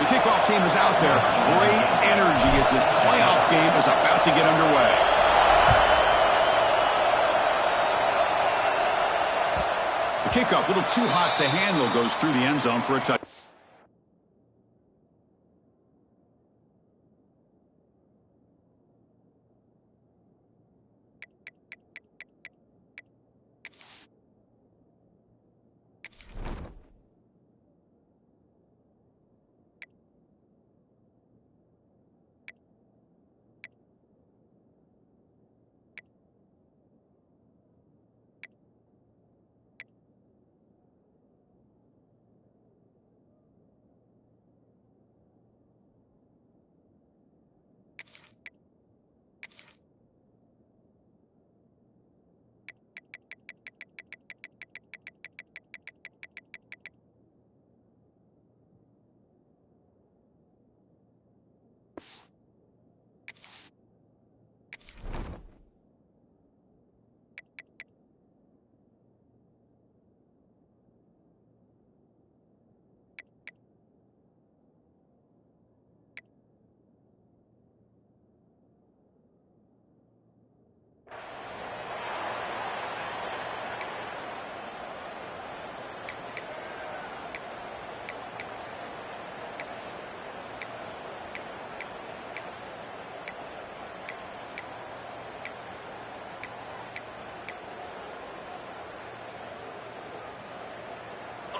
The kickoff team is out there. Great energy as this playoff game is about to get underway. The kickoff, a little too hot to handle, goes through the end zone for a touchdown.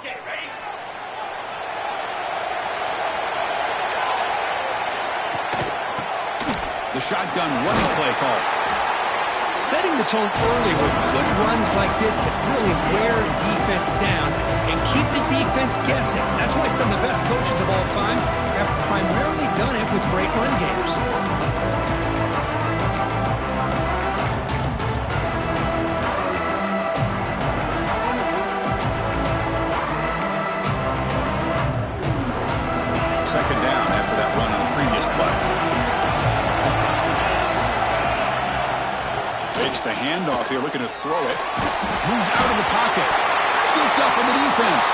Okay, ready? The shotgun running play call. Setting the tone early with good runs like this can really wear defense down and keep the defense guessing. That's why some of the best coaches of all time have primarily done it with great run games. Second down after that run on the previous play. Makes the handoff here, looking to throw it. Moves out of the pocket. Scooped up in the defense.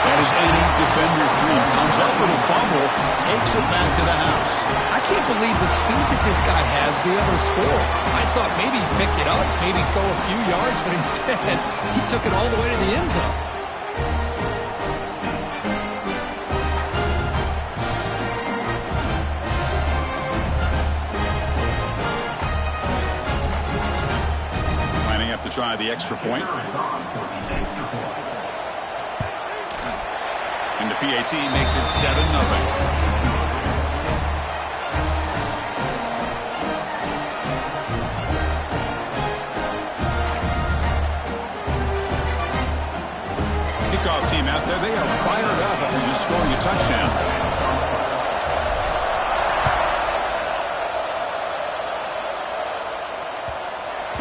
That is any defender's dream. Comes up with a fumble, takes it back to the house. I can't believe the speed that this guy has to be able to score. I thought maybe he'd pick it up, maybe go a few yards, but instead he took it all the way to the end zone. Lining up to try the extra point. And the PAT makes it 7-0. Kickoff team out there, they are fired up after just scoring a touchdown.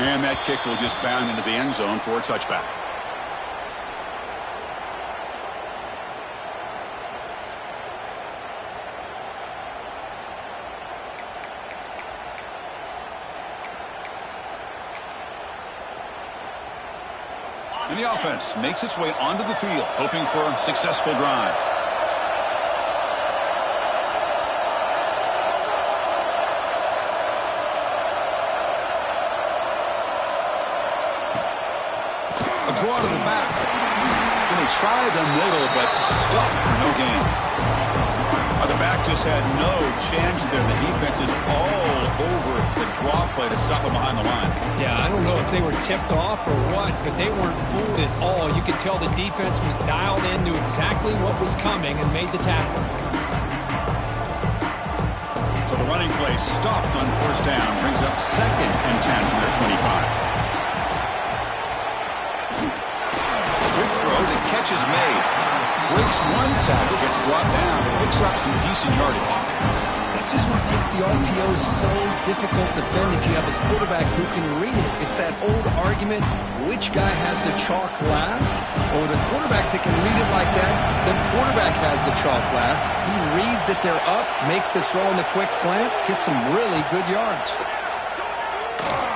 And that kick will just bound into the end zone for a touchback. And the offense makes its way onto the field, hoping for a successful drive. A draw to the back. And they try the middle, but stuck for no gain. The back just had no chance there. The defense is all over the draw play to stop him behind the line. Yeah, I don't know if they were tipped off or what, but they weren't fooled at all. You could tell the defense was dialed in, knew exactly what was coming, and made the tackle. So the running play stopped on first down, brings up 2nd and 10 from their 25. Quick throw, the catch is made. Breaks one tackle, gets brought down, and picks up some decent yardage. This is what makes the RPO so difficult to defend if you have a quarterback who can read it. It's that old argument, which guy has the chalk last? Or the quarterback that can read it like that, the quarterback has the chalk last. He reads that they're up, makes the throw in the quick slant, gets some really good yards.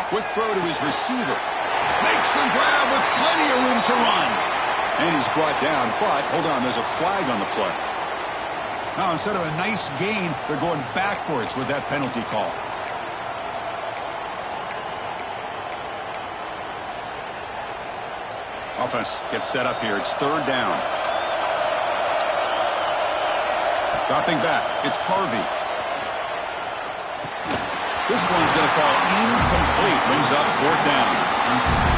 Quick throw to his receiver. Makes the grab with plenty of room to run. And he's brought down, but hold on, there's a flag on the play. Now, instead of a nice gain, they're going backwards with that penalty call. Offense gets set up here. It's third down. Dropping back. It's Harvey. This one's going to fall incomplete. Brings up fourth down.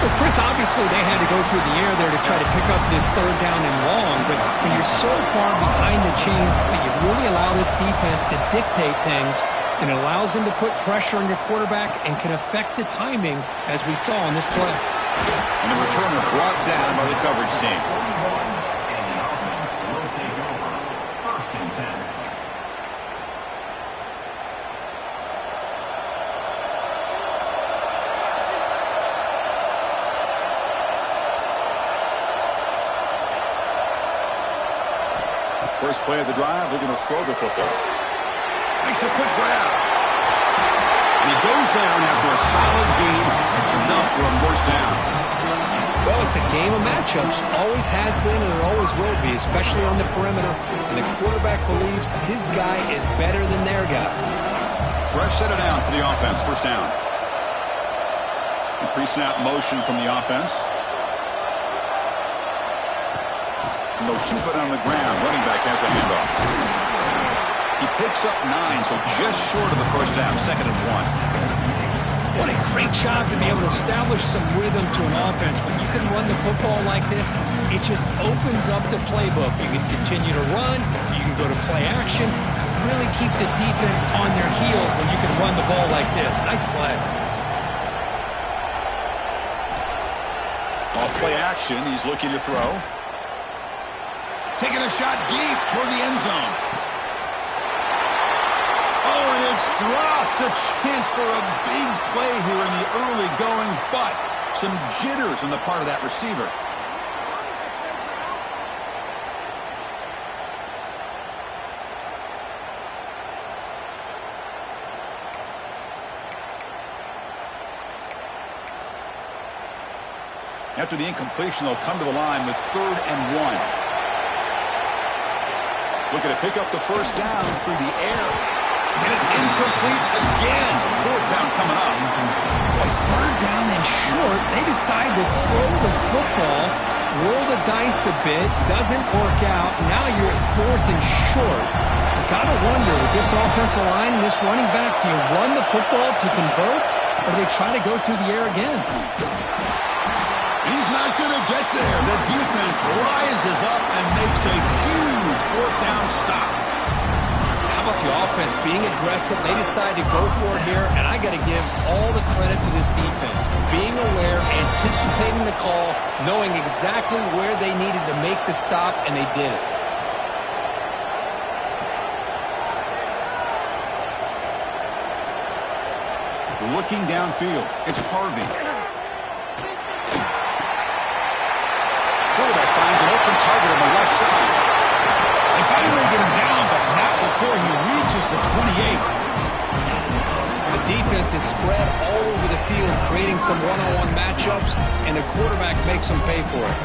Well, Chris, obviously they had to go through the air there to try to pick up this third down and long, but when you're so far behind the chains, you really allow this defense to dictate things, and it allows them to put pressure on your quarterback and can affect the timing, as we saw on this play. And the returner brought down by the coverage team. First play of the drive, looking to throw the football. Makes a quick grab. And he goes down after a solid gain. It's enough for a first down. Well, it's a game of matchups. Always has been and it always will be, especially on the perimeter. And the quarterback believes his guy is better than their guy. Fresh set of downs for the offense. First down. Pre-snap motion from the offense. And they'll keep it on the ground. Running back has the handoff. He picks up 9, so just short of the first down. Second and 1. What a great job to be able to establish some rhythm to an offense. When you can run the football like this, it just opens up the playbook. You can continue to run. You can go to play action. You really keep the defense on their heels when you can run the ball like this. Nice play. Off play action. He's looking to throw. Taking a shot deep toward the end zone. Oh, and it's dropped. A chance for a big play here in the early going, but some jitters on the part of that receiver. After the incompletion, they'll come to the line with 3rd and 1. Looking to pick up the first down through the air. And it's incomplete again. 4th down coming up. Boy, 3rd down and short. They decide to throw the football, roll the dice a bit, doesn't work out. Now you're at 4th and short. You got to wonder, with this offensive line and this running back, do you run the football to convert, or do they try to go through the air again? He's not going to get there. The defense rises up and makes a huge 4th down stop. How about the offense being aggressive? They decide to go for it here, and I got to give all the credit to this defense. Being aware, anticipating the call, knowing exactly where they needed to make the stop, and they did it. Looking downfield, it's Harvey. Quarterback finds an open target on the left side. They finally get him down, but not before he reaches the 28. The defense is spread all over the field, creating some one-on-one matchups, and the quarterback makes them pay for it.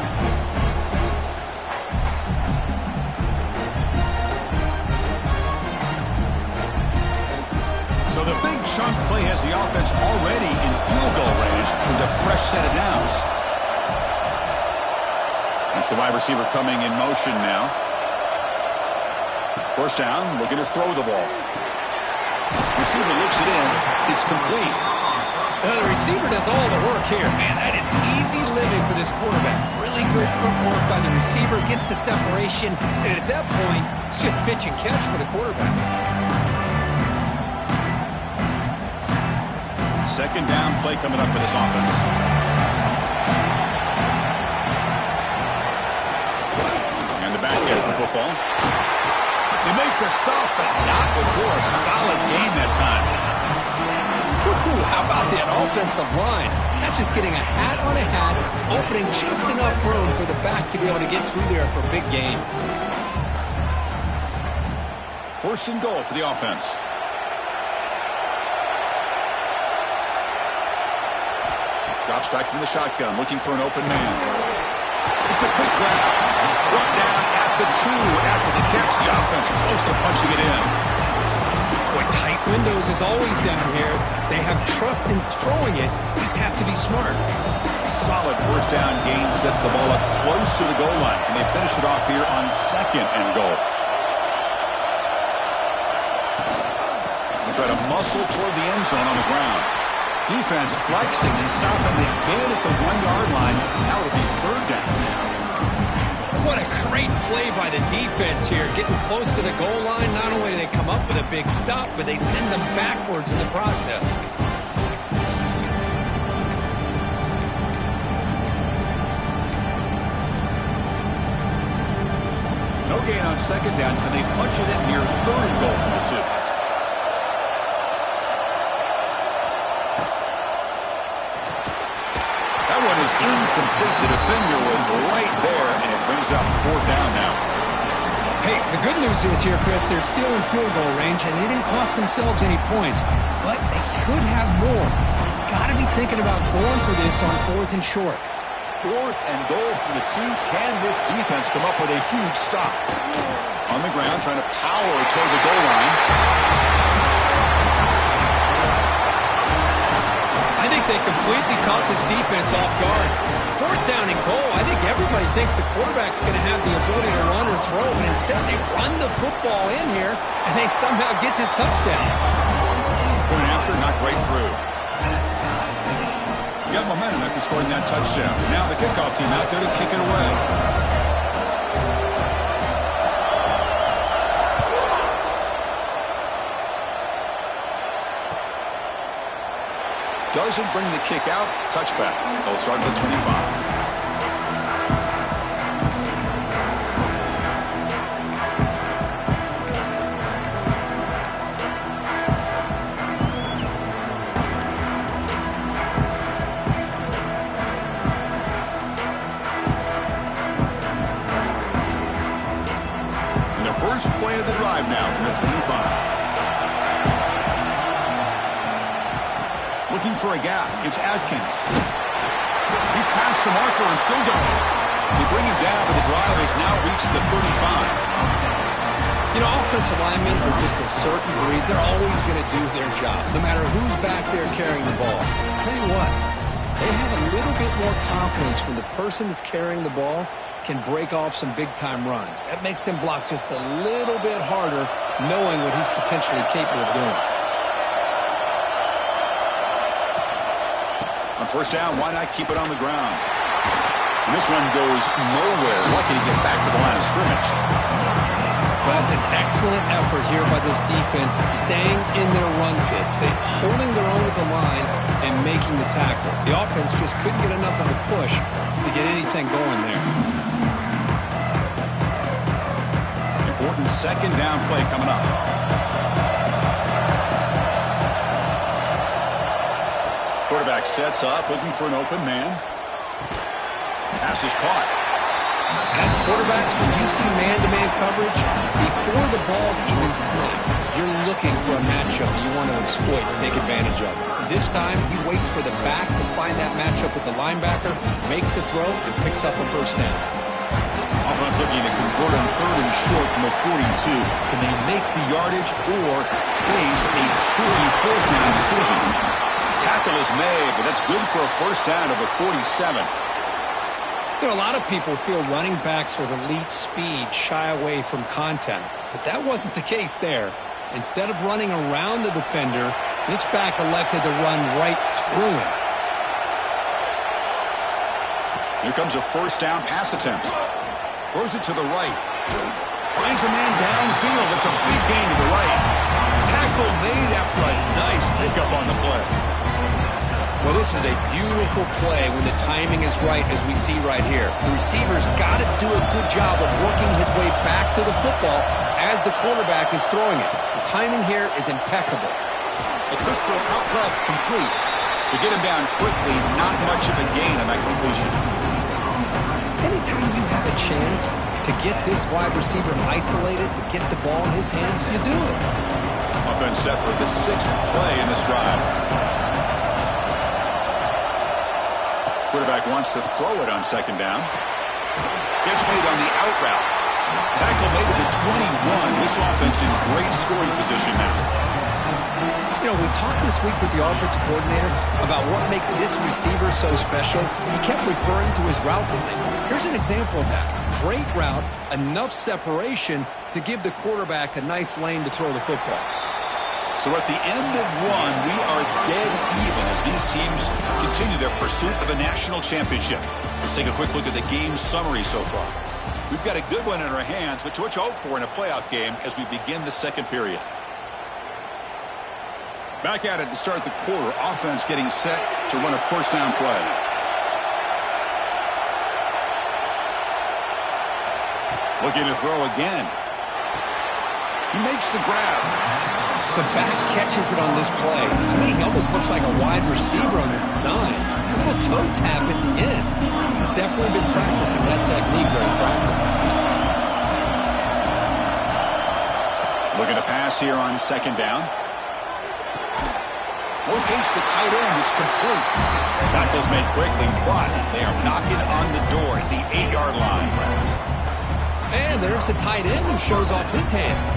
So the big chunk play has the offense already in field goal range with a fresh set of downs. That's the wide receiver coming in motion now. First down, looking to throw the ball. Receiver looks it in. It's complete. The receiver does all the work here. Man, that is easy living for this quarterback. Really good footwork by the receiver. Gets the separation. And at that point, it's just pitch and catch for the quarterback. Second down play coming up for this offense. And the back gets the football. They make the stop, but not before a solid gain that time. Woo-hoo, how about that offensive line? That's just getting a hat on a hat, opening just enough room for the back to be able to get through there for a big gain. First and goal for the offense. Drops back from the shotgun, looking for an open man. It's a quick grab. Brought down at the 2 after the catch. The offense close to punching it in. Boy, tight windows is always down here. They have trust in throwing it. You just have to be smart. Solid first down gain sets the ball up close to the goal line. And they finish it off here on 2nd and goal. They try to muscle toward the end zone on the ground. Defense flexing and stopping again at the 1-yard line. Now it'll be 3rd down. What a great play by the defense here. Getting close to the goal line, not only do they come up with a big stop, but they send them backwards in the process. No gain on 2nd down, and they punch it in here. 3rd and goal from the 2. That one is incomplete. The defender was right there, and it brings up 4th down now. Hey, the good news is here, Chris, they're still in field goal range, and they didn't cost themselves any points. But they could have more. Got to be thinking about going for this on 4th and short. 4th and goal from the 2. Can this defense come up with a huge stop? On the ground, trying to power toward the goal line. I think they completely caught this defense off guard. 4th down and goal, I think everybody thinks the quarterback's going to have the ability to run or throw, but instead they run the football in here, and they somehow get this touchdown. Point after, not right through. You got momentum after scoring that touchdown. Now the kickoff team out there to kick it away. Doesn't bring the kick out. Touchback. They'll start at the 25. And the first play of the drive now from the 25. Looking for a gap. It's Atkins. He's past the marker and still going. They bring him down, but the drive has now reached the 35. You know, offensive linemen are just a certain breed. They're always going to do their job, no matter who's back there carrying the ball. I'll tell you what, they have a little bit more confidence when the person that's carrying the ball can break off some big-time runs. That makes them block just a little bit harder, knowing what he's potentially capable of doing. On first down, why not keep it on the ground? And this one goes nowhere. Lucky to get back to the line of scrimmage. Well, that's an excellent effort here by this defense, staying in their run fits. They're holding their own at the line and making the tackle. The offense just couldn't get enough of a push to get anything going there. Important 2nd down play coming up. Quarterback sets up, looking for an open man. Pass is caught. As quarterbacks, when you see man-to-man coverage, before the ball's even snapped, you're looking for a matchup that you want to exploit and take advantage of. This time, he waits for the back to find that matchup with the linebacker, makes the throw, and picks up a first down. Offense looking to convert on 3rd and short from the 42. Can they make the yardage or face a truly 4th down decision? Tackle is made, but that's good for a first down to the 47. You know, a lot of people feel running backs with elite speed shy away from contact, but that wasn't the case there. Instead of running around the defender, this back elected to run right through him. Here comes a first down pass attempt. Throws it to the right. Finds a man downfield. It's a big gain to the right. Tackle made after a nice pickup on the play. Well, this is a beautiful play when the timing is right, as we see right here. The receiver's got to do a good job of working his way back to the football as the quarterback is throwing it. The timing here is impeccable. A quick throw out left, complete. To get him down quickly, not much of a gain on that completion. Anytime you have a chance to get this wide receiver isolated, to get the ball in his hands, you do it. Offense set for the 6th play in this drive. Quarterback wants to throw it on second down. Gets made on the out route. Tackle made at the 21. This offense in great scoring position now. You know, we talked this week with the offensive coordinator about what makes this receiver so special. He kept referring to his route running. Here's an example of that. Great route, enough separation to give the quarterback a nice lane to throw the football. So at the end of one, we are dead even as these teams continue their pursuit of a national championship. Let's take a quick look at the game summary so far. We've got a good one in our hands, but what you hope for in a playoff game as we begin the second period. Back at it to start the quarter. Offense getting set to run a first down play. Looking to throw again. He makes the grab. The back catches it on this play. To me, he almost looks like a wide receiver on the design. A little toe tap at the end. He's definitely been practicing that technique during practice. Looking to pass here on second down. Locates the tight end. It's complete. Tackle's made quickly, but they are knocking on the door at the 8-yard line. And there's the tight end who shows off his hands.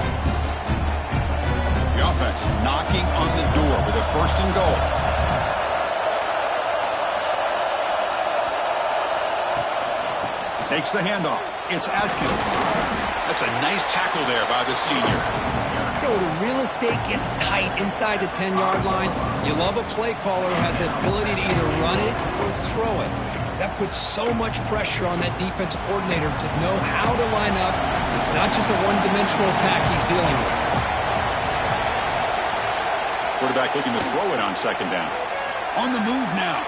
The offense knocking on the door with a first and goal. Takes the handoff. It's Atkins. That's a nice tackle there by the senior. You know, the real estate gets tight inside the 10-yard line. You love a play caller who has the ability to either run it or throw it. Because that puts so much pressure on that defensive coordinator to know how to line up. It's not just a one-dimensional attack he's dealing with. Quarterback looking to throw it on second down. On the move now.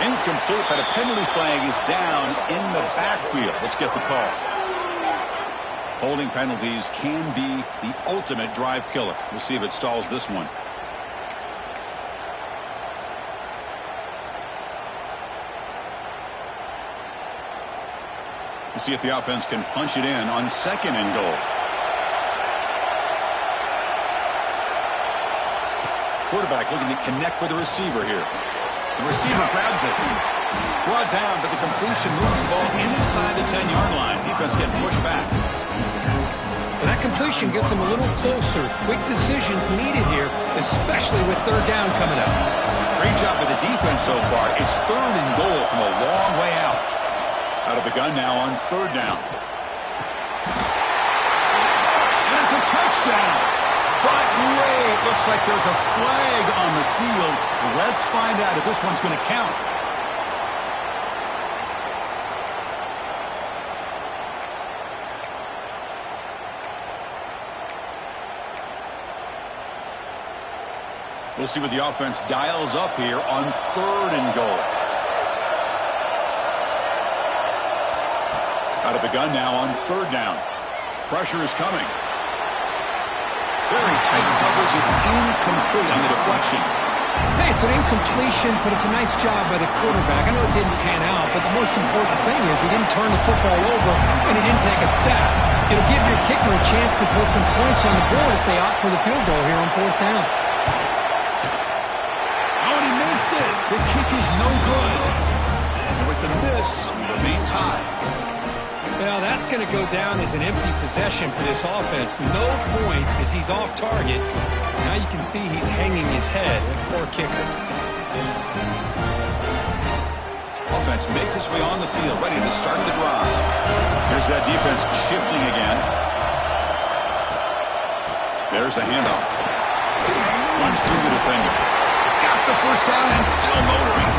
Incomplete, but a penalty flag is down in the backfield. Let's get the call. Holding penalties can be the ultimate drive killer. We'll see if it stalls this one. We'll see if the offense can punch it in on second and goal. Quarterback looking to connect with the receiver here. The receiver grabs it. Brought down, but the completion moves the ball inside the 10-yard line. Defense getting pushed back. And that completion gets him a little closer. Quick decisions needed here, especially with third down coming up. Great job with the defense so far. It's third and goal from a long way out. Out of the gun now on third down. And it's a touchdown. But wait, looks like there's a flag on the field. Let's find out if this one's going to count. We'll see what the offense dials up here on third and goal. Out of the gun now on third down. Pressure is coming. Very tight coverage. It's incomplete on the deflection. Hey, it's an incompletion, but it's a nice job by the quarterback. I know it didn't pan out, but the most important thing is he didn't turn the football over and he didn't take a sack. It'll give your kicker a chance to put some points on the board if they opt for the field goal here on fourth down. The kick is no good. And with the miss, we remain tied. Well, that's going to go down as an empty possession for this offense. No points as he's off target. Now you can see he's hanging his head. Poor kicker. Offense makes its way on the field, ready to start the drive. Here's that defense shifting again. There's the handoff. Runs through the defender. Got the first down and still motoring.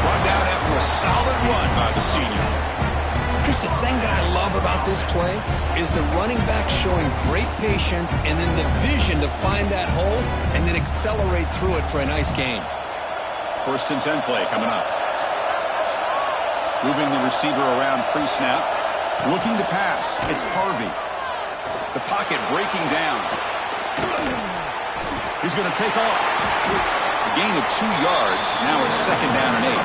Brought down after a solid run by the senior. Here's the thing that I love about this play is the running back showing great patience and then the vision to find that hole and then accelerate through it for a nice gain. First and 10 play coming up. Moving the receiver around pre-snap. Looking to pass. It's Harvey. The pocket breaking down. He's going to take off. A gain of 2 yards. Now it's second down and 8.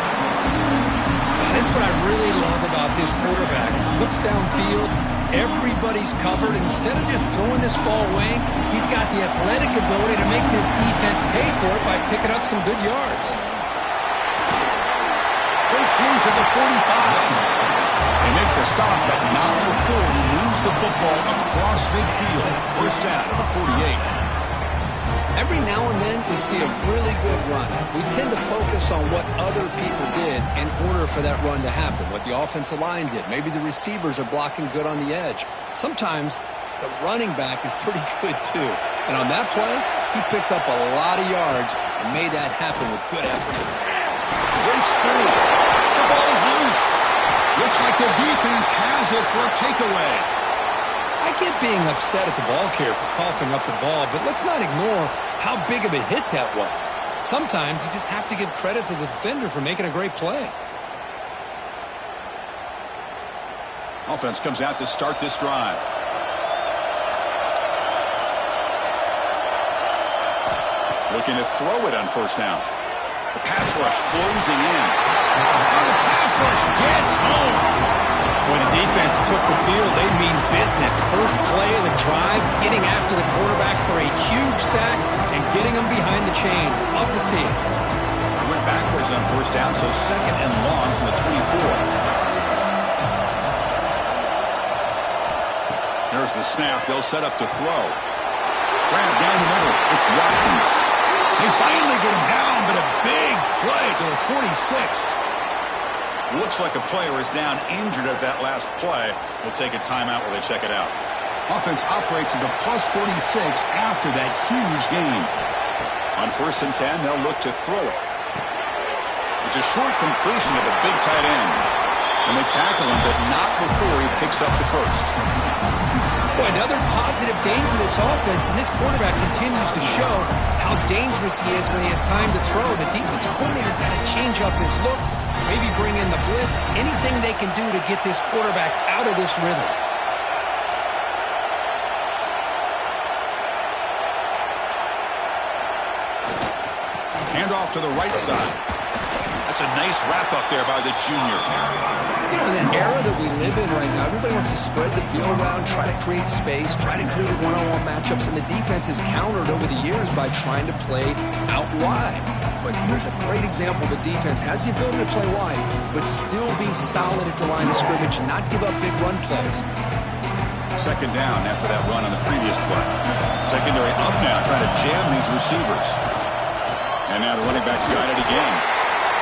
That's what I really love about this quarterback. Looks downfield. Everybody's covered. Instead of just throwing this ball away, he's got the athletic ability to make this defense pay for it by picking up some good yards. loose at the 45. They make the stop, but not before he moves the football across midfield. First down to the 48. Every now and then we see a really good run. We tend to focus on what other people did in order for that run to happen, what the offensive line did. Maybe the receivers are blocking good on the edge. Sometimes the running back is pretty good too. And on that play, he picked up a lot of yards and made that happen with good effort. Breaks free. The ball is loose. Looks like the defense has it for a takeaway. I get being upset at the ball carrier for coughing up the ball, but let's not ignore how big of a hit that was. Sometimes you just have to give credit to the defender for making a great play. Offense comes out to start this drive. Looking to throw it on first down. The pass rush closing in. The pass rush gets home. When the defense took the field, they mean business. First play of the drive, getting after the quarterback for a huge sack and getting him behind the chains. Love to see it. They went backwards on first down, so second and long from the 24. There's the snap. They'll set up to throw. Grab down the middle. It's Watkins. They finally get him down, but a big play to the 46. Looks like a player is down injured at that last play. We'll take a timeout while they check it out. Offense operates at the plus 46 after that huge gain. On first and 10, they'll look to throw it. It's a short completion to the big tight end. And they tackle him, but not before he picks up the first. Boy, another positive game for this offense, and this quarterback continues to show how dangerous he is when he has time to throw. The defensive coordinator's got to change up his looks, maybe bring in the blitz, anything they can do to get this quarterback out of this rhythm. Hand off to the right side. That's a nice wrap up there by the junior. You know, in that era that we live in right now, everybody wants to spread the field around, try to create space, try to create one-on-one matchups, and the defense is countered over the years by trying to play out wide. But here's a great example. The defense has the ability to play wide, but still be solid at the line of scrimmage, not give up big run plays. Second down after that run on the previous play. Secondary up now, trying to jam these receivers. And now the running back's got it again.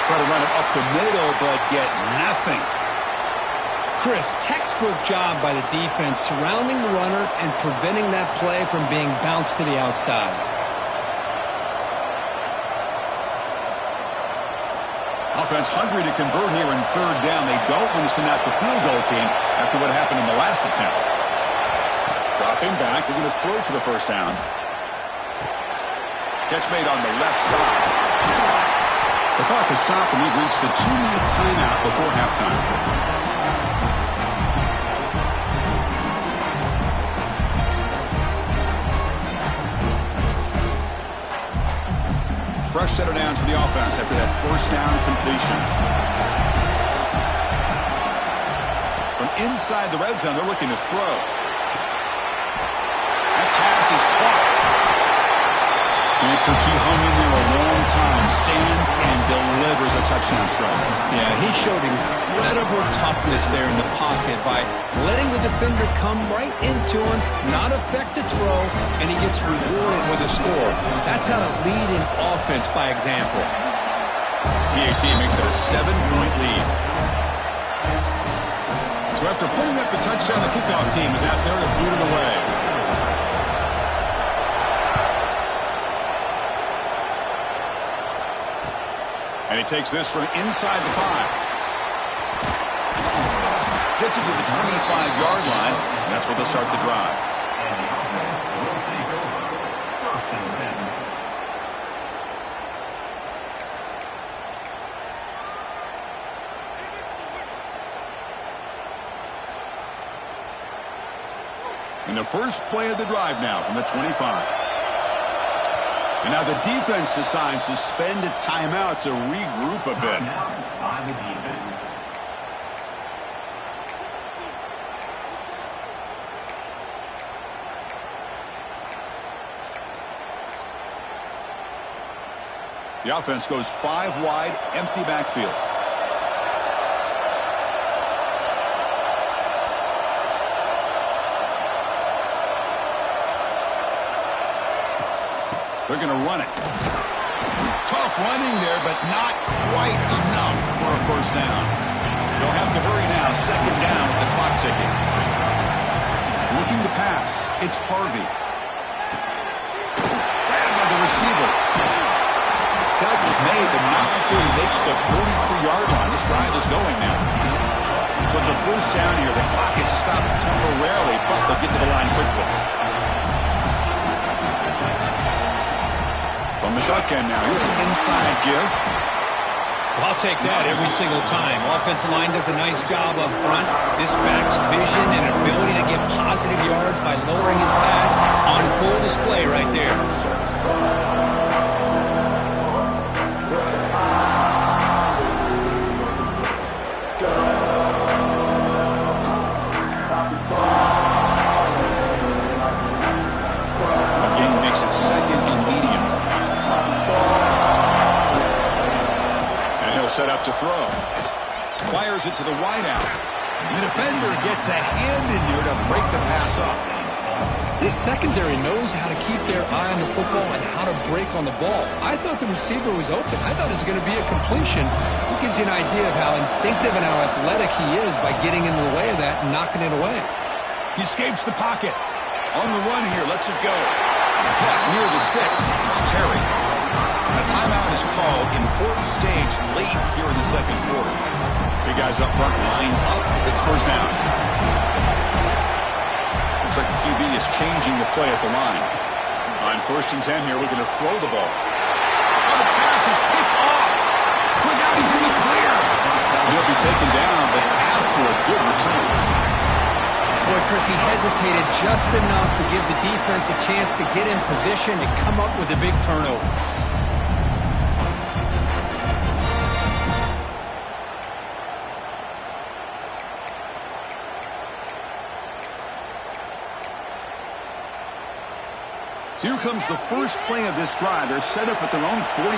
Try to run it up the middle, but get nothing. Chris, textbook job by the defense surrounding the runner and preventing that play from being bounced to the outside. Offense hungry to convert here in third down. They don't want to send out the field goal team after what happened in the last attempt. Dropping back, they're going to throw for the first down. Catch made on the left side. The clock has stopped, and we've reached the 2-minute timeout before halftime. Fresh set of downs for the offense after that first down completion. From inside the red zone, they're looking to throw. That pass is caught. He hung in there a long time, stands and delivers a touchdown strike. Yeah, he showed incredible toughness there in the pocket by letting the defender come right into him, not affect the throw, and he gets rewarded with a score. That's how to lead an offense by example. PAT makes it a 7-point lead. So after putting up the touchdown, the kickoff team is out there to boot it away. And he takes this from inside the 5. Gets it to the 25-yard line. And that's where they'll start the drive. And the first play of the drive now from the 25. And now the defense decides to spend a timeout to regroup a bit. The offense goes 5 wide, empty backfield. They're going to run it. Tough running there, but not quite enough for a first down. They'll have to hurry now. Second down with the clock ticking. Looking to pass. It's Harvey. Grabbed by the receiver. Tackle's made, but not before he makes the 43-yard line. This drive is going now. So it's a first down here. The clock is stopped temporarily, but they'll get to the line quickly. From the shotgun now. Here's an inside give. Well, I'll take that every single time. Offensive line does a nice job up front. This back's vision and ability to get positive yards by lowering his pads on full display right there. Again, makes it second and medium. Set up to throw. Fires it to the wideout. The defender gets a hand in there to break the pass up. This secondary knows how to keep their eye on the football and how to break on the ball. I thought the receiver was open. I thought it was going to be a completion. It gives you an idea of how instinctive and how athletic he is by getting in the way of that and knocking it away. He escapes the pocket. On the run here, lets it go. Near the sticks, it's Terry. A timeout is called. Important stage late here in the second quarter. Big guys up front, line up. It's first down. Looks like the QB is changing the play at the line. On 1st and 10 here, looking to throw the ball. Oh, the pass is picked off. Look out, he's going to clear. He'll be taken down, but after a good return. Boy, Chris, he hesitated just enough to give the defense a chance to get in position and come up with a big turnover. Here comes the first play of this drive. They're set up at their own 48.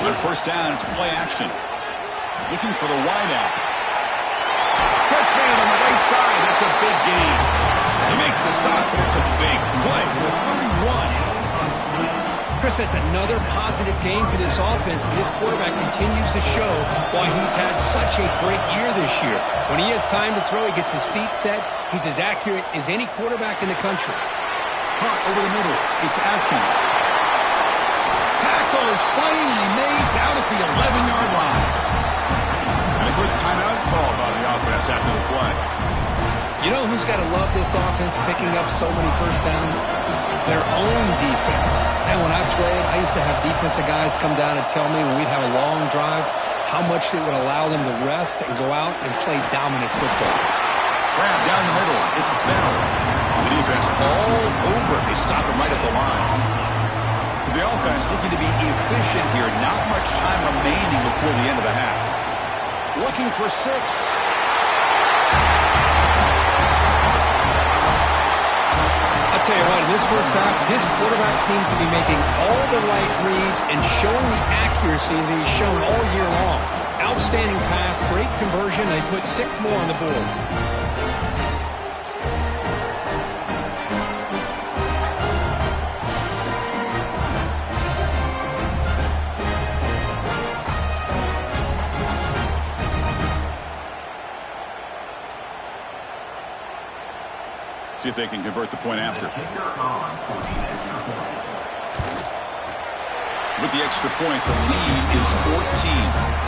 On first down, it's play action. Looking for the wideout. Catch made on the right side. That's a big gain. They make the stop, but it's a big play with 31. Chris, that's another positive game for this offense, and this quarterback continues to show why he's had such a great year this year. When he has time to throw, he gets his feet set. He's as accurate as any quarterback in the country. Hunt over the middle. It's Atkins. Tackle is finally made down at the 11-yard line. And a good timeout call by the offense after the play. You know who's got to love this offense picking up so many first downs? Their own defense. And when I played, I used to have defensive guys come down and tell me when we'd have a long drive how much it would allow them to rest and go out and play dominant football. Grab down the middle. It's Bell. The defense all over it. They stop him right at the line. So the offense looking to be efficient here. Not much time remaining before the end of the half. Looking for 6. I'll tell you what, in this first half, this quarterback seemed to be making all the right reads and showing the accuracy that he's shown all year long. Outstanding pass, great conversion. They put 6 more on the board. See if they can convert the point after. With the extra point, the lead is 14.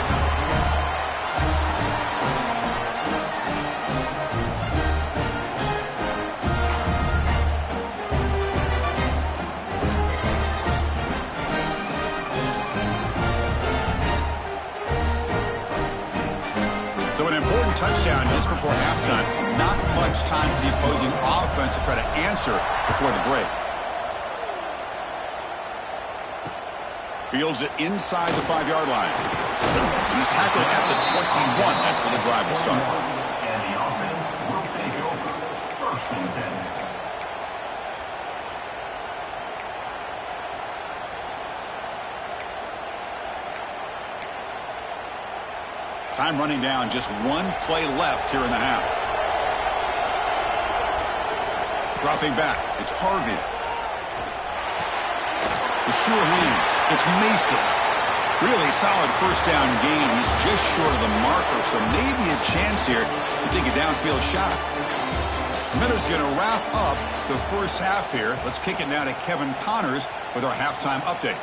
So an important touchdown just before halftime. Not much time for the opposing offense to try to answer before the break. Fields it inside the 5-yard line. And he's tackled at the 21. That's where the drive will start. And the offense will take over. 1st and 10. Time running down, just 1 play left here in the half. Dropping back. It's Harvey. The sure hands. It's Mason. Really solid first down gain. He's just short of the marker, so maybe a chance here to take a downfield shot. Miller's going to wrap up the first half here. Let's kick it now to Kevin Connors with our halftime update.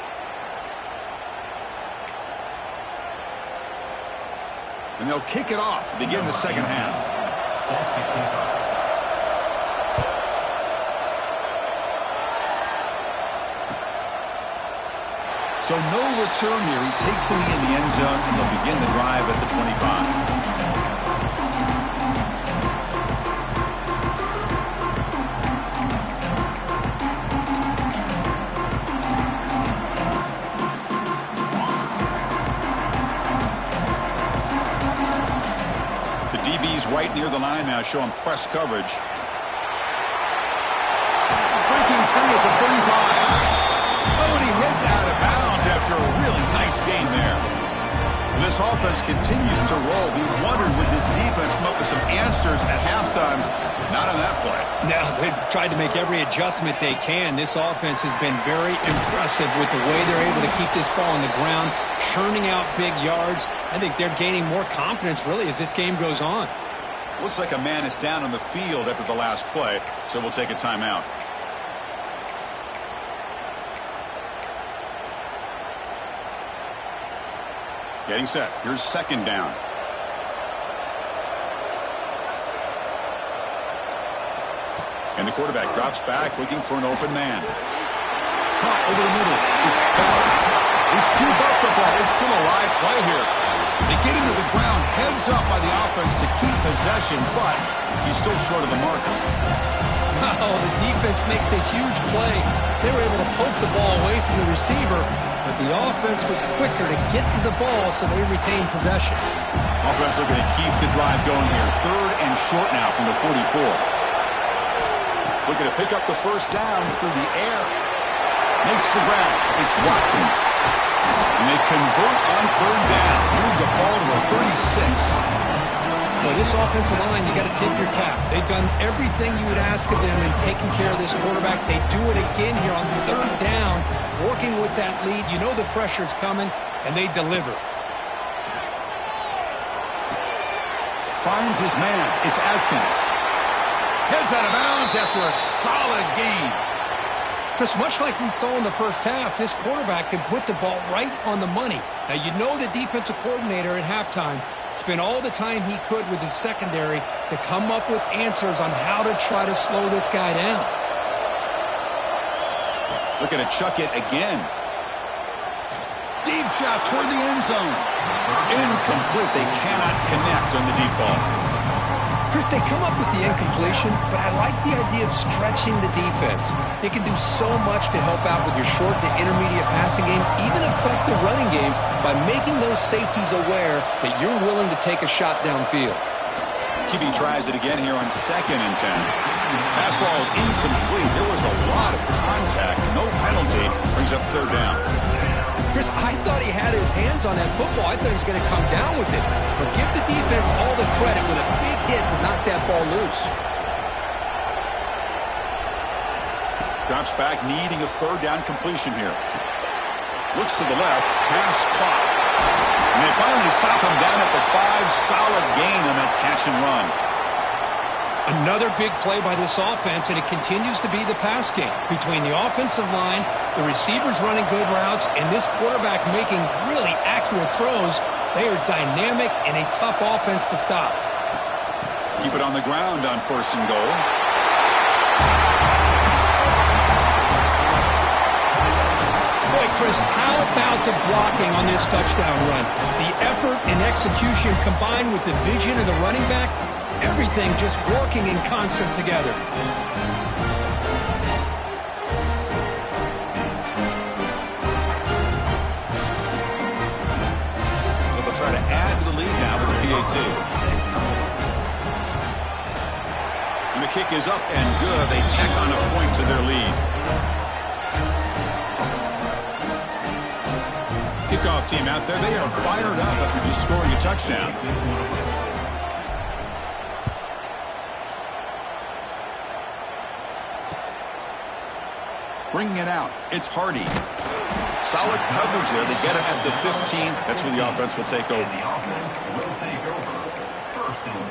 And they'll kick it off to begin the second half. So no return here. He takes it in the end zone, and they'll begin the drive at the 25. Right near the line now, showing press coverage. Breaking free at the 35. Oh, and he heads out of bounds after a really nice gain there. This offense continues to roll. We wondered, would this defense come up with some answers at halftime? Not on that play. No, they've tried to make every adjustment they can. This offense has been very impressive with the way they're able to keep this ball on the ground, churning out big yards. I think they're gaining more confidence, really, as this game goes on. Looks like a man is down on the field after the last play, so we'll take a timeout. Getting set. Here's second down. And the quarterback drops back, looking for an open man. Caught over the middle. It's Bell. They scoop up the ball. It's still a live play here. They get into the ground, heads up by the offense to keep possession, but he's still short of the marker. Oh, the defense makes a huge play. They were able to poke the ball away from the receiver, but the offense was quicker to get to the ball, so they retained possession. Offense looking to keep the drive going here. Third and short now from the 44. Looking to pick up the first down through the air. Makes the ground. It's Watkins. And they convert on third down. Move the ball to the 36. Well, this offensive line, you got to tip your cap. They've done everything you would ask of them in taking care of this quarterback. They do it again here on third down, working with that lead. You know the pressure's coming, and they deliver. Finds his man. It's Atkins. Heads out of bounds after a solid gain. Chris, much like we saw in the first half, this quarterback can put the ball right on the money. Now, you know the defensive coordinator at halftime spent all the time he could with his secondary to come up with answers on how to try to slow this guy down. Looking to chuck it again. Deep shot toward the end zone. Incomplete. They cannot connect on the deep ball. Chris, they come up with the incompletion, but I like the idea of stretching the defense. They can do so much to help out with your short to intermediate passing game, even affect the running game by making those safeties aware that you're willing to take a shot downfield. QB tries it again here on 2nd and 10. Pass ball is incomplete. There was a lot of contact. No penalty. Brings up third down. Chris, I thought he had his hands on that football. I thought he was going to come down with it. But give the defense all the credit with a big hit to knock that ball loose. Drops back, needing a third down completion here. Looks to the left. Pass caught. And they finally stop him down at the 5. Solid gain on that catch and run. Another big play by this offense, and it continues to be the pass game. Between the offensive line, the receivers running good routes, and this quarterback making really accurate throws, they are dynamic and a tough offense to stop. Keep it on the ground on 1st and goal. Boy, Chris, how about the blocking on this touchdown run? The effort and execution combined with the vision of the running back, everything just working in concert together. So they'll try to add to the lead now with a PAT. And the kick is up and good. They tack on a point to their lead. Kickoff team out there. They are fired up after just scoring a touchdown. Bringing it out, it's Hardy. Solid coverage there. They get him at the 15. That's where the offense will take over. The offense will take over. 1st and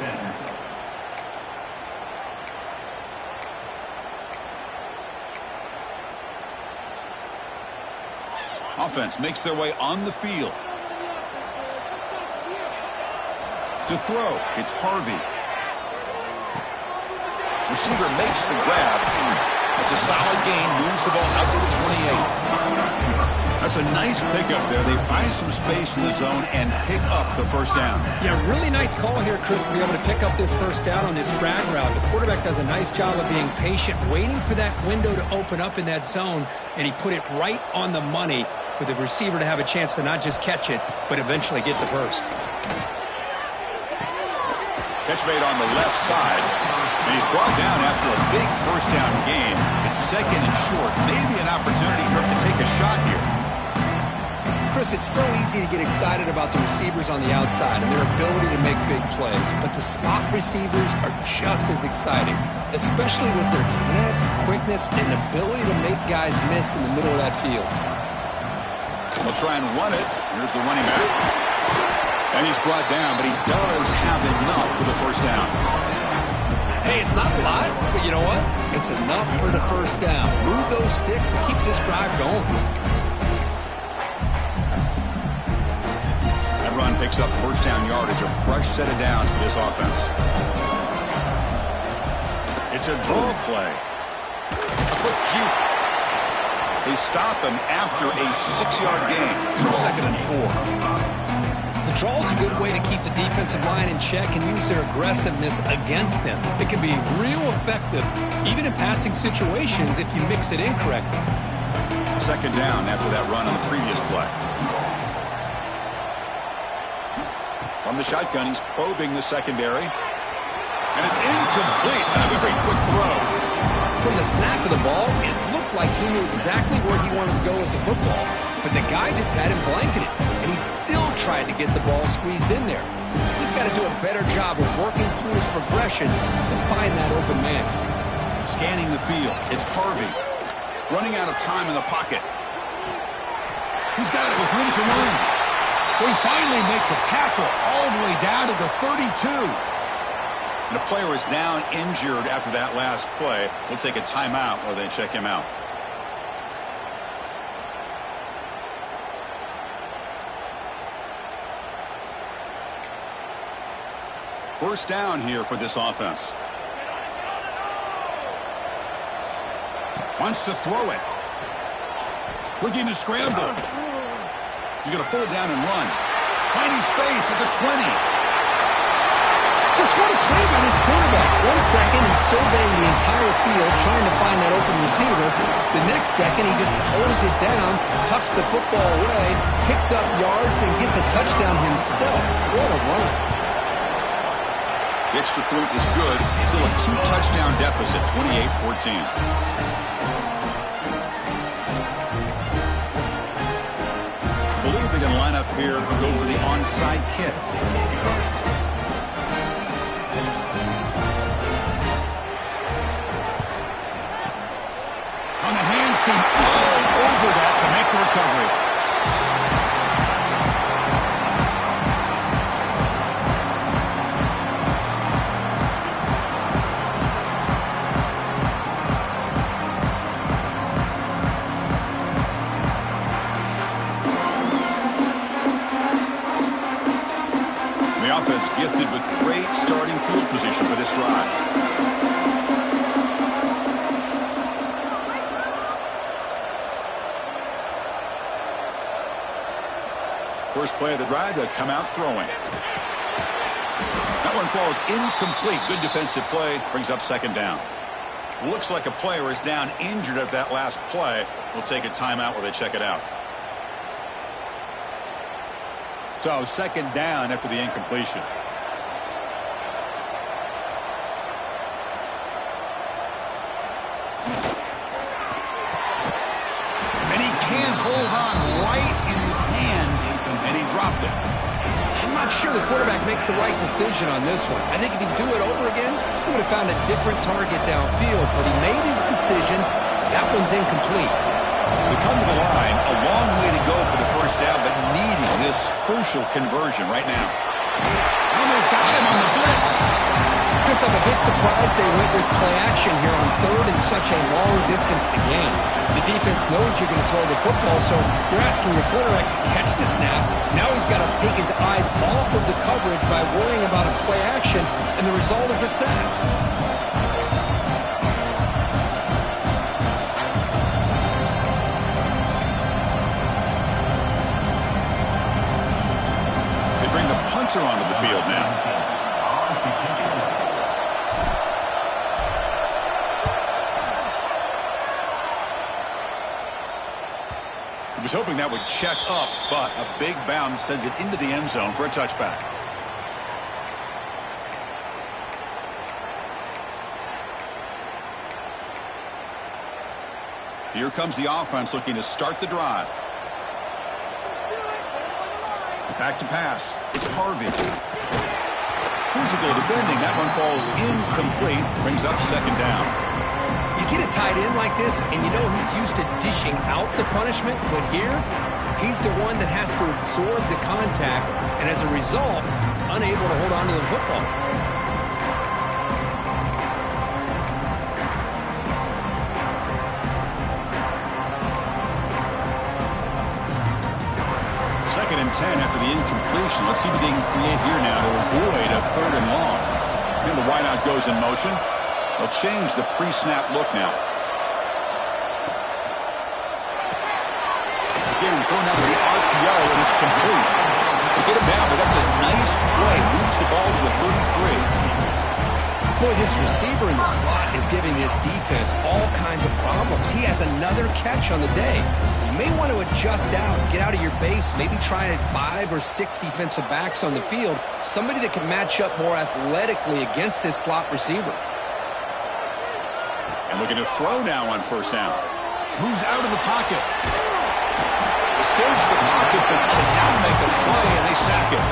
10. Offense makes their way on the field. To throw, it's Harvey. Receiver makes the grab. It's a solid gain, moves the ball out to the 28. That's a nice pickup there. They find some space in the zone and pick up the first down. Yeah, really nice call here, Chris, to be able to pick up this first down on this drag route. The quarterback does a nice job of being patient, waiting for that window to open up in that zone, and he put it right on the money for the receiver to have a chance to not just catch it, but eventually get the first. Catch made on the left side, and he's brought down after a big first down gain. It's 2nd and short. Maybe an opportunity for him to take a shot here. Chris, it's so easy to get excited about the receivers on the outside and their ability to make big plays, but the slot receivers are just as exciting, especially with their finesse, quickness, and ability to make guys miss in the middle of that field. They'll try and run it. Here's the running back. And he's brought down, but he does have enough for the first down. Hey, it's not a lot, but you know what? It's enough for the first down. Move those sticks and keep this drive going. That run picks up first down yardage, a fresh set of downs for this offense. It's a draw play. A quick juke. They stop him after a 6-yard gain, so 2nd and 4. The draw is a good way to keep the defensive line in check and use their aggressiveness against them. It can be real effective, even in passing situations, if you mix it in correctly. 2nd down after that run on the previous play. From the shotgun, he's probing the secondary. And it's incomplete. A very quick throw. From the snap of the ball, it looked like he knew exactly where he wanted to go with the football. But the guy just had him blanketed, and he still tried to get the ball squeezed in there. He's got to do a better job of working through his progressions to find that open man. Scanning the field, it's Harvey. Running out of time in the pocket. He's got it with room to run. They finally make the tackle all the way down to the 32. And the player is down injured after that last play. We'll take a timeout while they check him out. First down here for this offense. Wants to throw it. Looking to scramble. He's going to pull it down and run. Finding space at the 20. Just what a play by this quarterback. 1 second and surveying the entire field, trying to find that open receiver. The next second, he just pulls it down, tucks the football away, picks up yards, and gets a touchdown himself. What a run. The extra point is good. Still a 2-touchdown deficit, 28-14. I believe they're going to line up here and go for the onside kick. On the hands team, all over that to make the recovery. Offense gifted with great starting field position for this drive. First play of the drive, they'll come out throwing. That one falls incomplete. Good defensive play, brings up 2nd down. Looks like a player is down injured at that last play. We'll take a timeout while they check it out. So 2nd down after the incompletion. And he can't hold on right in his hands, and he dropped it. I'm not sure the quarterback makes the right decision on this one. I think if he'd do it over again, he would have found a different target downfield, but he made his decision, That one's incomplete. We come to the line, a long way to go for the first down, but needing this crucial conversion right now. And they've got him on the blitz. Chris, I'm a bit surprised they went with play action here on third and such a long distance to gain. The defense knows you're going to throw the football, so you're asking your quarterback to catch the snap. Now he's got to take his eyes off of the coverage by worrying about a play action, and the result is a sack. Onto the field now. He was hoping that would check up, but a big bounce sends it into the end zone for a touchback. Here comes the offense looking to start the drive. Back to pass. It's Harvey. Physical defending. That one falls incomplete. Brings up second down. You get a tight end like this, and you know he's used to dishing out the punishment, but here, he's the one that has to absorb the contact, and as a result, he's unable to hold on to the football. Second and 10 after the incompletion. Let's see what they can create here now to avoid a third and long. And the wideout goes in motion. They'll change the pre-snap look now. Again, thrown out of the RPO, and it's complete. They get him down, but that's a nice play. Moves the ball to the 33. Boy, this receiver in the slot is giving this defense all kinds of problems. He has another catch on the day. You may want to adjust out, get out of your base, maybe try 5 or 6 defensive backs on the field, somebody that can match up more athletically against this slot receiver. And looking to throw now on first down. Moves out of the pocket. Escapes the pocket, but cannot make a play, and they sack him.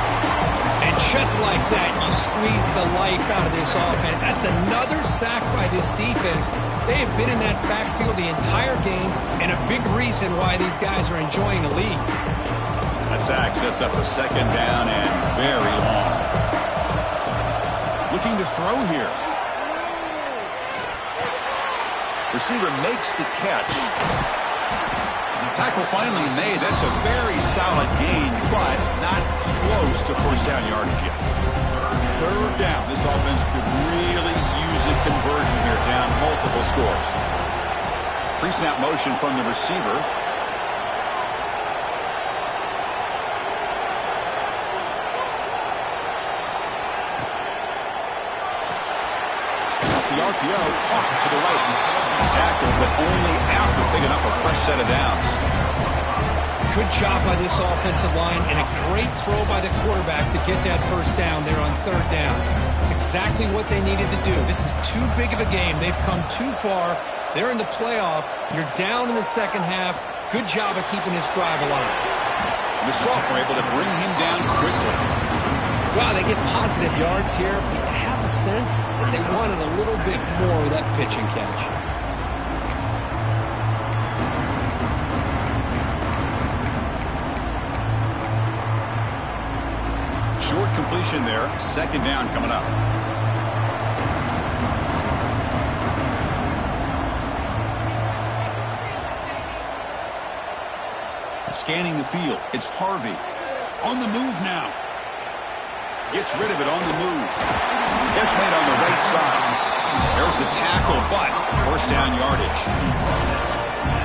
And just like that, you squeeze the life out of this offense. That's another sack by this defense. They have been in that backfield the entire game, and a big reason why these guys are enjoying a lead. That sack sets up a second down and very long. Looking to throw here. Receiver makes the catch. Tackle finally made. That's a very solid gain, but not close to first down yardage yet. Third down. This offense could really use a conversion here, down multiple scores. Pre-snap motion from the receiver. Off the RPO, caught to the right. Tackle, but only after picking up a fresh set of downs. Good job by this offensive line, and a great throw by the quarterback to get that first down there on third down. It's exactly what they needed to do. This is too big of a game. They've come too far. They're in the playoff. You're down in the second half. Good job of keeping this drive alive. The sophomore able to bring him down quickly. Wow, they get positive yards here. But I have a sense that they wanted a little bit more of that pitch and catch. Short completion there. Second down coming up. Scanning the field. It's Harvey. On the move now. Gets rid of it on the move. Catch made on the right side. There's the tackle, but first down yardage.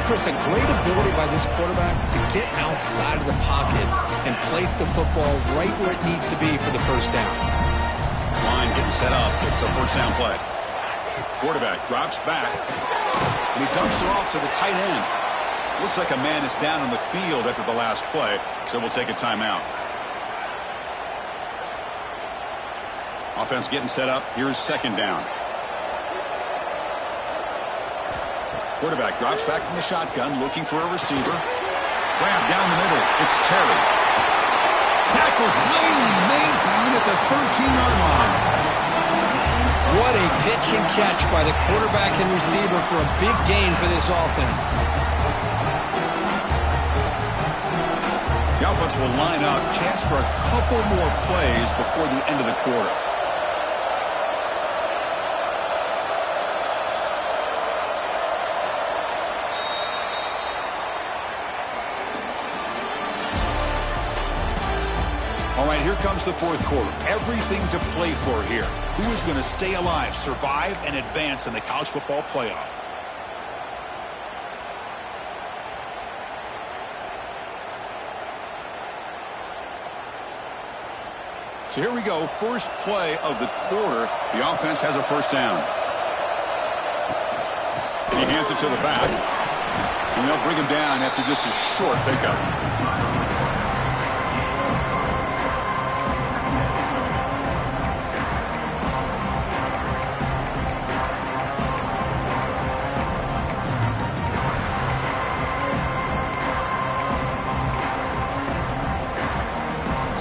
Chris, a great ability by this quarterback to get outside of the pocket and place the football right where it needs to be for the first down. This line getting set up. It's a first down play. Quarterback drops back, and he dumps it off to the tight end. Looks like a man is down on the field after the last play, so we'll take a timeout. Offense getting set up. Here's second down. Quarterback drops back from the shotgun, looking for a receiver. Grab down the middle. It's Terry. Tackle finally made down at the 13-yard line. What a pitch and catch by the quarterback and receiver for a big gain for this offense. The offense will line up. Chance for a couple more plays before the end of the quarter. All right, here comes the fourth quarter. Everything to play for here. Who is going to stay alive, survive, and advance in the college football playoff? So here we go, first play of the quarter. The offense has a first down. He hands it to the back, and they'll bring him down after just a short pickup.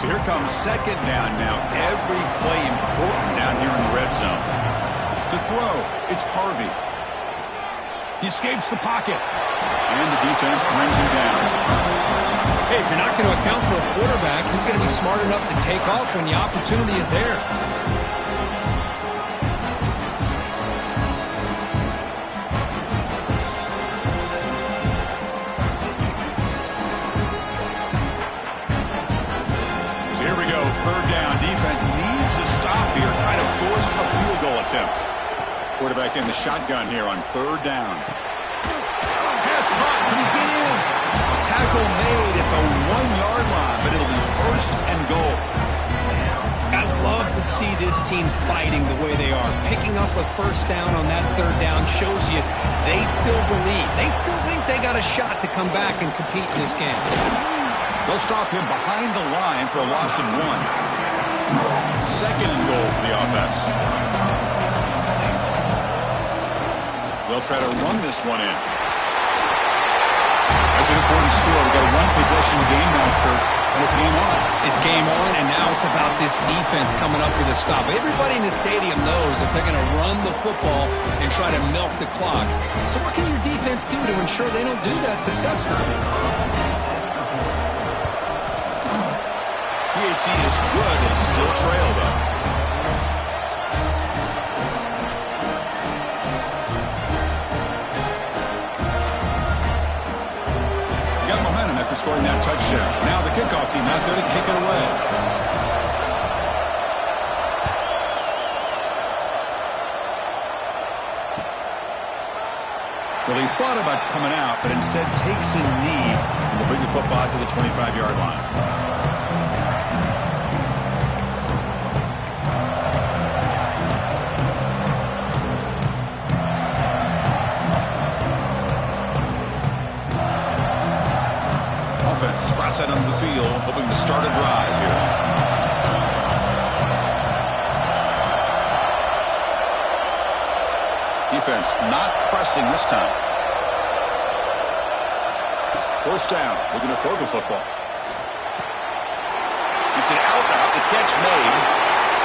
So here comes second down now. Every play important down here in the red zone. To throw, it's Harvey. He escapes the pocket. And the defense brings him down. Hey, if you're not going to account for a quarterback, he's going to be smart enough to take off when the opportunity is there. Third down. Defense needs a stop here. Try to force a field goal attempt. Quarterback in the shotgun here on third down. Pass caught. Can he get in? Tackle made at the 1-yard line, but it'll be first and goal. I love to see this team fighting the way they are. Picking up a first down on that third down shows you they still believe. They still think they got a shot to come back and compete in this game. They'll stop him behind the line for a loss of 1. Second and goal for the offense. They'll try to run this one in. That's an important score. We've got a one-possession game now, Kirk, and it's game on. It's game on, and now it's about this defense coming up with a stop. Everybody in the stadium knows that they're going to run the football and try to milk the clock. So what can your defense do to ensure they don't do that successfully? PHC is good. They still trail, though. Got momentum after scoring that touchdown. Now the kickoff team out there to kick it away. Well, he thought about coming out, but instead takes a knee and will bring the football to the 25-yard line. Cross out onto the field, hoping to start a drive here. Defense not pressing this time. First down, looking to throw the football. It's an out route, the catch made.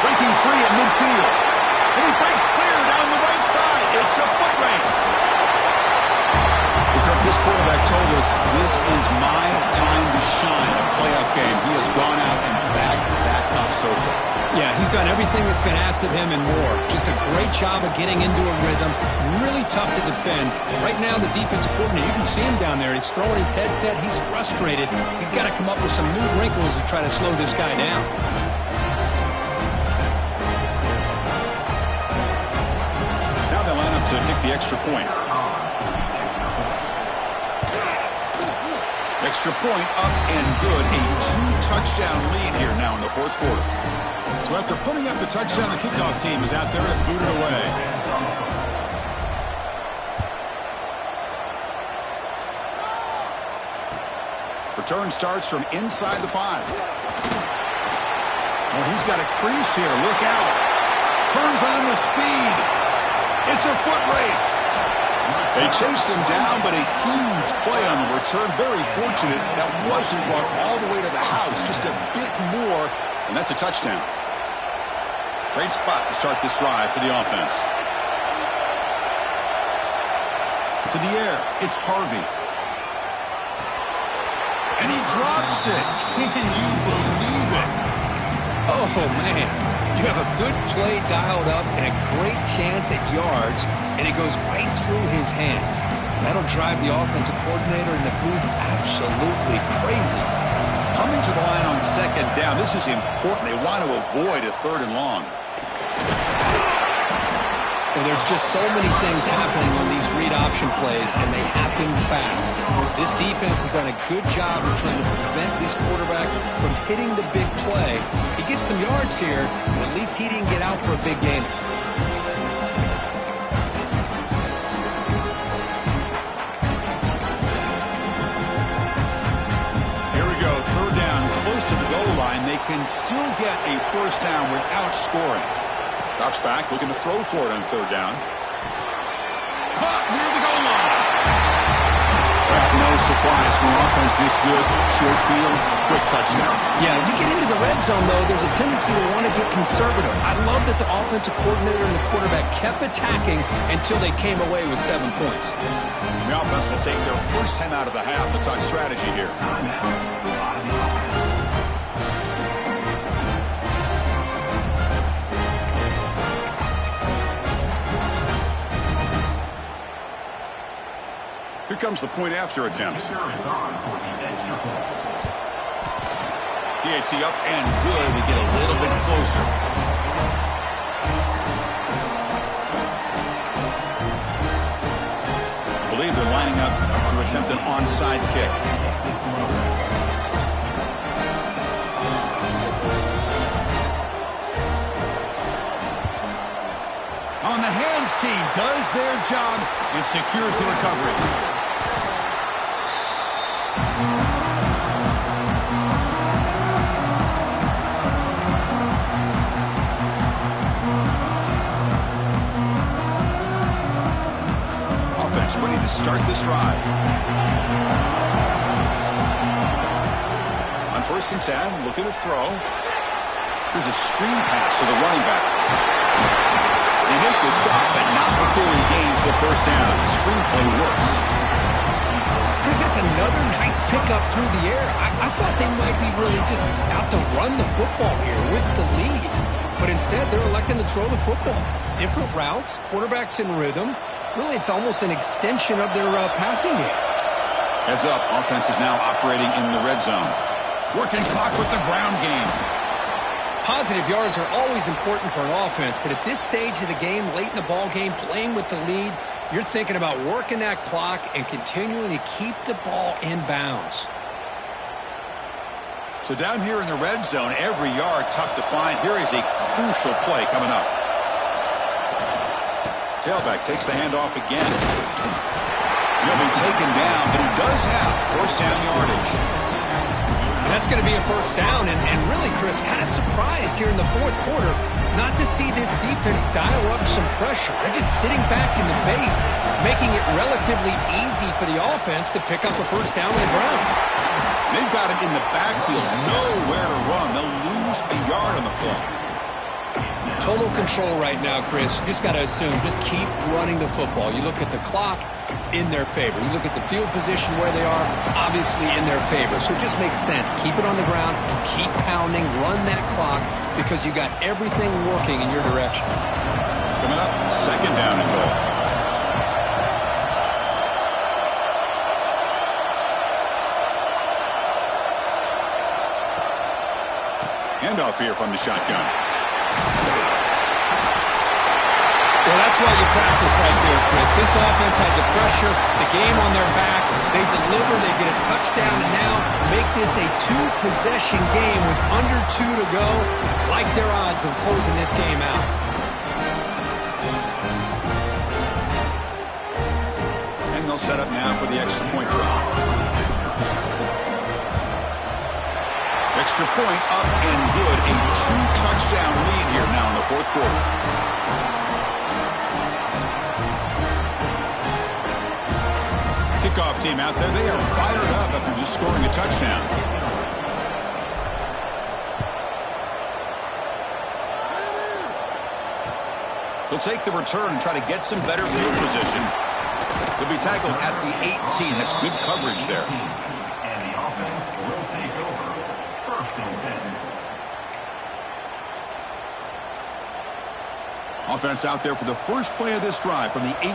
Breaking free at midfield. And he breaks clear down the right side. It's a foot race. This quarterback told us this is my time to shine, a playoff game. He has gone out and backed that up so far. Yeah, he's done everything that's been asked of him and more. Just a great job of getting into a rhythm. Really tough to defend. Right now, the defensive coordinator, you can see him down there. He's throwing his headset. He's frustrated. He's got to come up with some new wrinkles to try to slow this guy down. Now they line up to kick the extra point. Extra point up and good. A 2-touchdown lead here now in the fourth quarter. So after putting up the touchdown, the kickoff team is out there to boot it away. Return starts from inside the 5. Well, he's got a crease here. Look out. Turns on the speed. It's a foot race. They chase him down, but a huge play on the return. Very fortunate that wasn't brought all the way to the house. Just a bit more, and that's a touchdown. Great spot to start this drive for the offense. To the air, it's Harvey. And he drops it. Can you believe it? Oh, man. You have a good play dialed up and a great chance at yards, and it goes right through his hands. That'll drive the offensive coordinator in the booth absolutely crazy. Coming to the line on second down, this is important. They want to avoid a third and long. Well, there's just so many things happening on these read option plays, and they happen fast. This defense has done a good job of trying to prevent this quarterback from hitting the big play. He gets some yards here, but at least he didn't get out for a big gain. Here we go, third down, close to the goal line. They can still get a first down without scoring. Drops back, looking to throw for it on third down. Caught near the goal line. Well, no surprise for an offense this good. Short field, quick touchdown. Yeah, you get into the red zone, though, there's a tendency to want to get conservative. I love that the offensive coordinator and the quarterback kept attacking until they came away with 7 points. The offense will take their first 10 out of the half. A touch strategy here. Here comes the point after attempt. PAT up and good. We get a little bit closer. I believe they're lining up to attempt an onside kick. On the hands team does their job and secures the recovery. Offense ready to start this drive. On 1st and 10, looking to throw. There's a screen pass to the running back. They make the stop, but not before he gains the first down. The screenplay works. Chris, that's another nice pickup through the air. I thought they might be really just out to run the football here with the lead. But instead, they're electing to throw the football. Different routes, quarterbacks in rhythm. Really, it's almost an extension of their passing game. Heads up, offense is now operating in the red zone. Working clock with the ground game. Positive yards are always important for an offense, but at this stage of the game, late in the ball game, playing with the lead, you're thinking about working that clock and continuing to keep the ball in bounds. So down here in the red zone, every yard tough to find. Here is a crucial play coming up. Tailback takes the handoff again. He'll be taken down, but he does have first down yardage. That's going to be a first down, and really, Chris, kind of surprised here in the fourth quarter not to see this defense dial up some pressure. They're just sitting back in the base, making it relatively easy for the offense to pick up a first down on the ground. They've got him in the backfield, nowhere to run. They'll lose a yard on the play. Total control right now, Chris. You just got to assume, just keep running the football. You look at the clock, in their favor. You look at the field position where they are, obviously in their favor. So it just makes sense. Keep it on the ground, keep pounding, run that clock, because you got everything working in your direction. Coming up, second down and goal. Handoff here from the shotgun. Well, that's why you practice right there, Chris. This offense had the pressure, the game on their back. They deliver, they get a touchdown, and now make this a two-possession game with under 2 to go. Like their odds of closing this game out. And they'll set up now for the extra point try. Extra point up and good. A 2-touchdown lead here now in the fourth quarter. Kickoff team out there. They are fired up after just scoring a touchdown. He'll take the return and try to get some better field position. He'll be tackled at the 18. That's good coverage there. And the offense will take over. 1st and 10. Offense out there for the first play of this drive from the 18.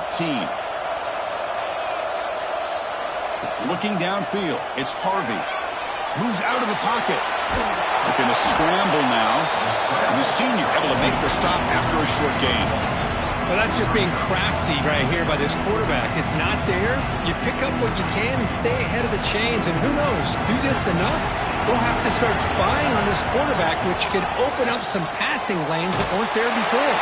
Looking downfield, it's Harvey. Moves out of the pocket. Looking to scramble now. And the senior able to make the stop after a short gain. Well, that's just being crafty right here by this quarterback. It's not there. You pick up what you can and stay ahead of the chains. And who knows, do this enough, they'll have to start spying on this quarterback, which could open up some passing lanes that weren't there before.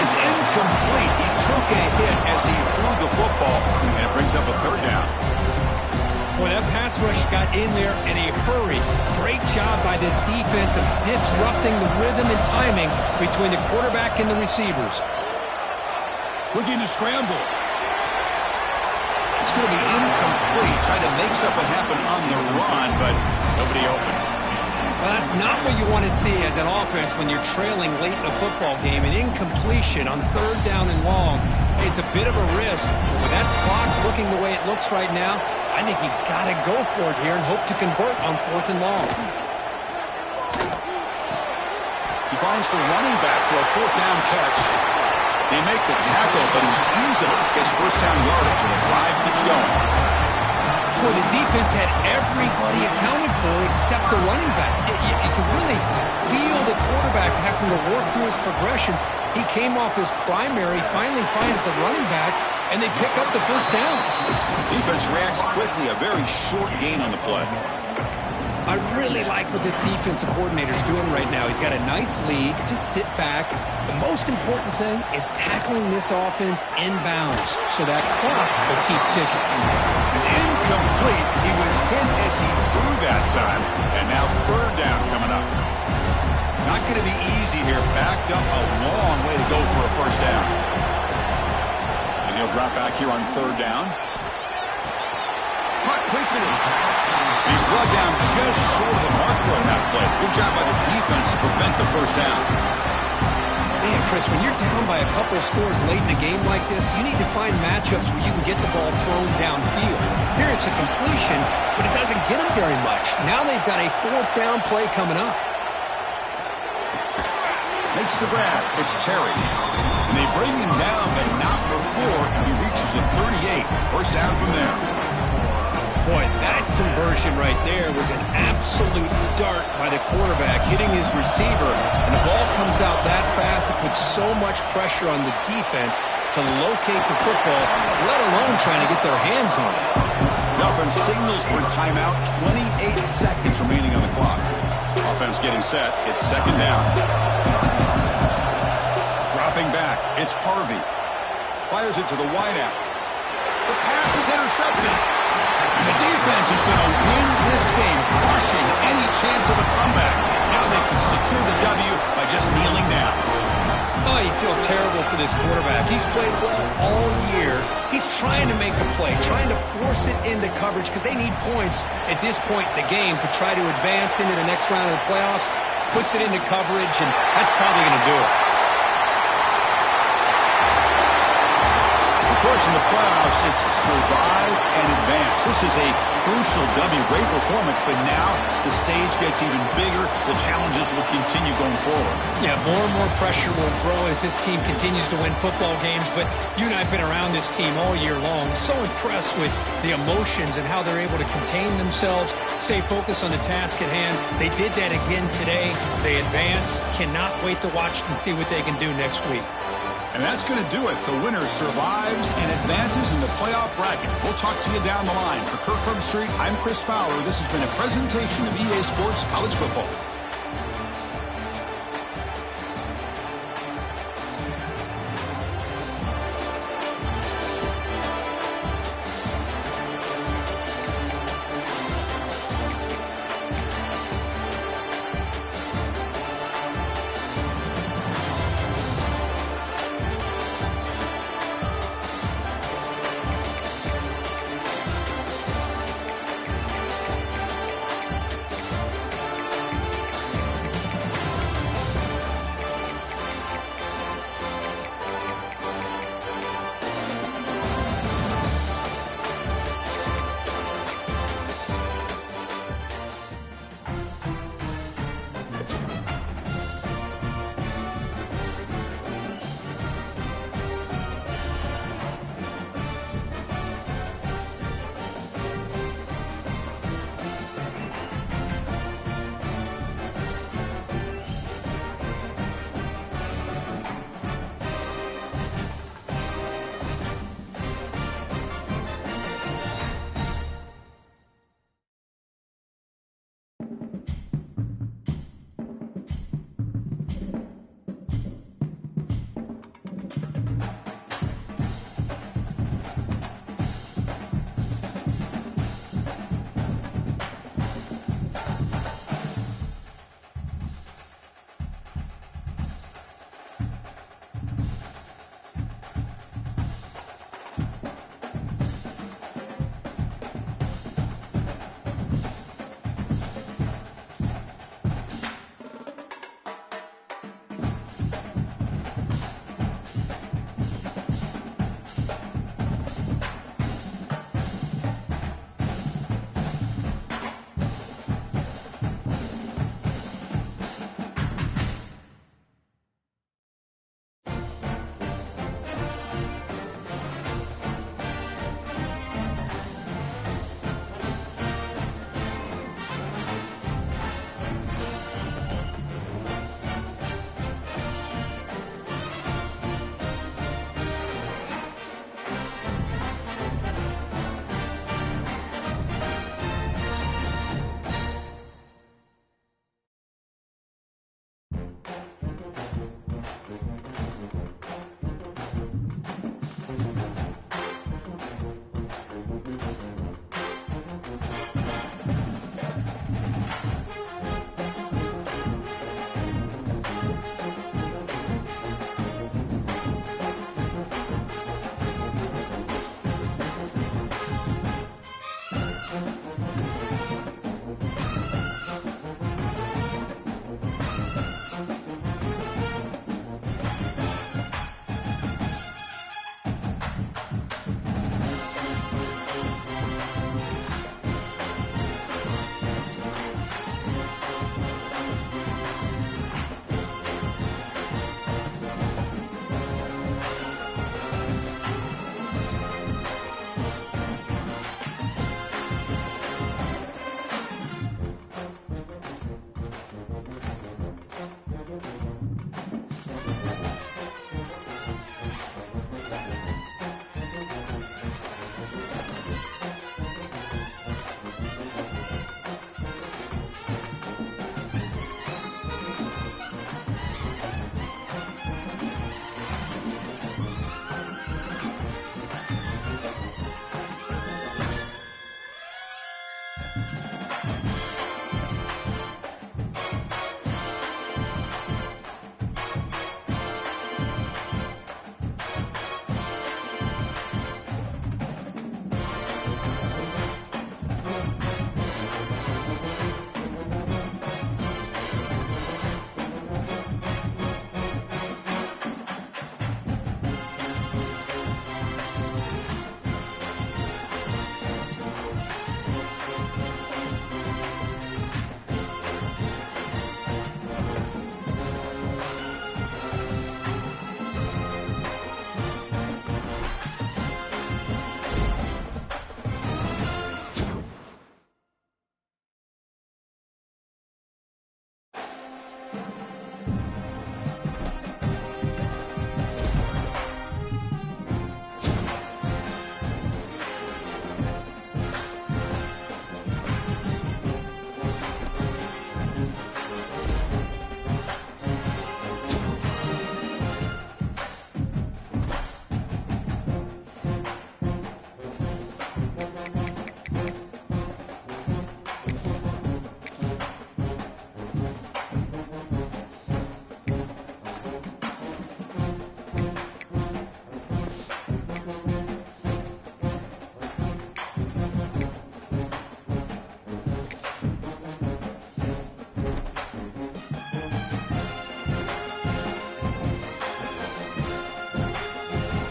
It's incomplete. He took a hit as he threw the football, and it brings up a 3rd down. Boy, that pass rush got in there in a hurry. Great job by this defense of disrupting the rhythm and timing between the quarterback and the receivers. Looking to scramble. It's going to be incomplete. Trying to make something happen on the run, but nobody open. Well, that's not what you want to see as an offense when you're trailing late in a football game. An incompletion on 3rd down and long. It's a bit of a risk. But with that clock looking the way it looks right now, I think you got to go for it here and hope to convert on 4th and long. He finds the running back for a 4th down catch. They make the tackle, but he easily gets 1st down yardage, and the drive keeps going. Boy, the defense had everybody accounted for except the running back. You can really feel the quarterback having to work through his progressions. He came off his primary, finally finds the running back, and they pick up the 1st down. Defense reacts quickly, a very short gain on the play. I really like what this defensive coordinator is doing right now. He's got a nice lead. Just sit back. The most important thing is tackling this offense inbounds so that clock will keep ticking. It's incomplete. He was hit as he threw that time. And now 3rd down coming up. Not going to be easy here. Backed up a long way to go for a 1st down. And he'll drop back here on 3rd down. Caught quickly. He's brought down just short of the marker on that play. Good job by the defense to prevent the 1st down. Man, Chris, when you're down by a couple of scores late in a game like this, you need to find matchups where you can get the ball thrown downfield. Here it's a completion, but it doesn't get them very much. Now they've got a 4th down play coming up. Makes the grab. It's Terry. And they bring him down, but not before he reaches the 38. 1st down from there. Boy, that conversion right there was an absolute dart by the quarterback, hitting his receiver. And the ball comes out that fast. It puts so much pressure on the defense to locate the football, let alone trying to get their hands on it. Offense signals for timeout. 28 seconds remaining on the clock. Offense getting set. It's 2nd down. Dropping back. It's Harvey. Fires it to the wideout. The pass is intercepted. And the defense is going to win this game, crushing any chance of a comeback. Now they can secure the W by just kneeling down. Oh, you feel terrible for this quarterback. He's played well all year. He's trying to make a play, trying to force it into coverage because they need points at this point in the game to try to advance into the next round of the playoffs. Puts it into coverage, and that's probably going to do it. Of course, in the playoffs, it's survive and advance. This is a crucial W. Great performance, but now the stage gets even bigger. The challenges will continue going forward. Yeah, more and more pressure will grow as this team continues to win football games, but you and I have been around this team all year long. So impressed with the emotions and how they're able to contain themselves, stay focused on the task at hand. They did that again today. They advance. Cannot wait to watch and see what they can do next week. And that's going to do it. The winner survives and advances in the playoff bracket. We'll talk to you down the line. For Kirk Street, I'm Chris Fowler. This has been a presentation of EA Sports College Football.